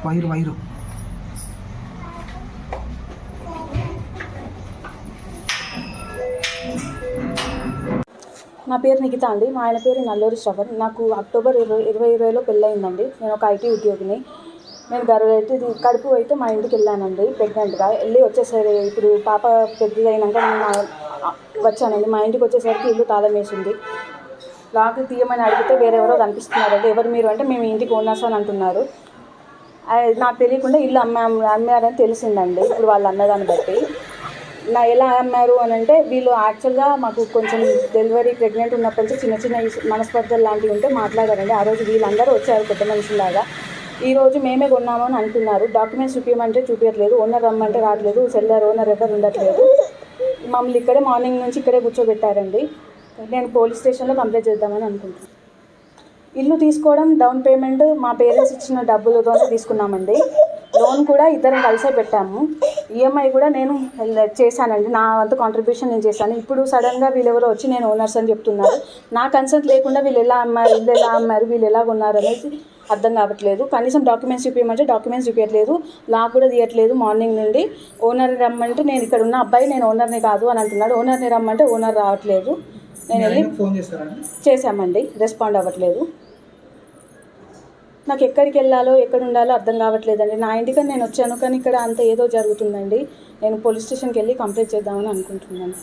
Wire నా పేరు నిఖిత అండి. మా ఆయన పేరు నల్లూరి శ్రవణ్. నాకు అక్టోబర్ 2020లో పెళ్ళయిందండి. నేను ఒక ఐటీ ఉద్యోగిని. నేను కడుపు అయితే మా ఇంటికి వెళ్ళానండి ప్రెగ్నెంట్గా. వెళ్ళి వచ్చేసరి ఇప్పుడు పాప పెద్దదైనాక నేను వచ్చానండి. మా ఇంటికి వచ్చేసరికి ఇల్లు తాళం వేసింది. లాక్ తీయమని అడిగితే వేరెవరో కనిపిస్తున్నారండి. ఎవరు మీరు అంటే మేము ఇంటికి ఓనర్స్ అని అంటున్నారు. నాకు తెలియకుండా ఇల్లు అమ్మారని తెలిసిందండి ఇప్పుడు వాళ్ళు అన్నదాన్ని బట్టి. ఎలా అమ్మారు అని అంటే వీళ్ళు యాక్చువల్గా మాకు కొంచెం డెలివరీ ప్రెగ్నెంట్ ఉన్నప్పటి నుంచి చిన్న చిన్న మనస్పర్ధలు లాంటివి ఉంటే మాట్లాడారండి. ఆ రోజు వీళ్ళందరూ వచ్చారు పెద్ద మనుషులాగా. ఈరోజు మేమే కొన్నాము అని అంటున్నారు. డాక్యుమెంట్స్ చూపించమంటే చూపించట్లేదు. ఓనర్ రమ్మంటే రావట్లేదు. సెల్లర్ ఓనర్ ఎవరు ఉండట్లేదు. మమ్మల్ని ఇక్కడే మార్నింగ్ నుంచి ఇక్కడే కూర్చోబెట్టారండి. నేను పోలీస్ స్టేషన్లో కంప్లైంట్ చేద్దామని అనుకుంటున్నాను. ఇల్లు తీసుకోవడం డౌన్ పేమెంట్ మా పేరెంట్స్ ఇచ్చిన డబ్బులతోనే తీసుకున్నామండి. లోన్ కూడా ఇద్దరం కలిసే పెట్టాము. ఈఎంఐ కూడా నేను చేశానండి. నా వంతు కాంట్రిబ్యూషన్ నేను చేశాను. ఇప్పుడు సడన్గా వీళ్ళెవరో వచ్చి నేను ఓనర్స్ అని చెప్తున్నారు. నా కన్సెంట్ లేకుండా వీళ్ళు ఎలా అమ్మారు, ఇల్లు ఎలా అమ్మారు, వీళ్ళు ఎలా కొన్నారు అనేది అర్థం కావట్లేదు. కనీసం డాక్యుమెంట్స్ చూపించమంటే డాక్యుమెంట్స్ చూపించట్లేదు. లాక్ కూడా తీయట్లేదు. మార్నింగ్ నుండి ఓనర్ రమ్మంటే నేను ఇక్కడ ఉన్న అబ్బాయి నేను ఓనర్ని కాదు అని అంటున్నాడు. ఓనర్ని రమ్మంటే ఓనర్ రావట్లేదు. నేను వెళ్ళి చేశామండి. రెస్పాండ్ అవ్వట్లేదు. నాకు ఎక్కడికి వెళ్ళాలో ఎక్కడ ఉండాలో అర్థం కావట్లేదండి. నా ఇంటికని నేను వచ్చాను కానీ ఇక్కడ అంత ఏదో జరుగుతుందండి. నేను పోలీస్ స్టేషన్కి వెళ్ళి కంప్లైంట్ చేద్దామని అనుకుంటున్నాను.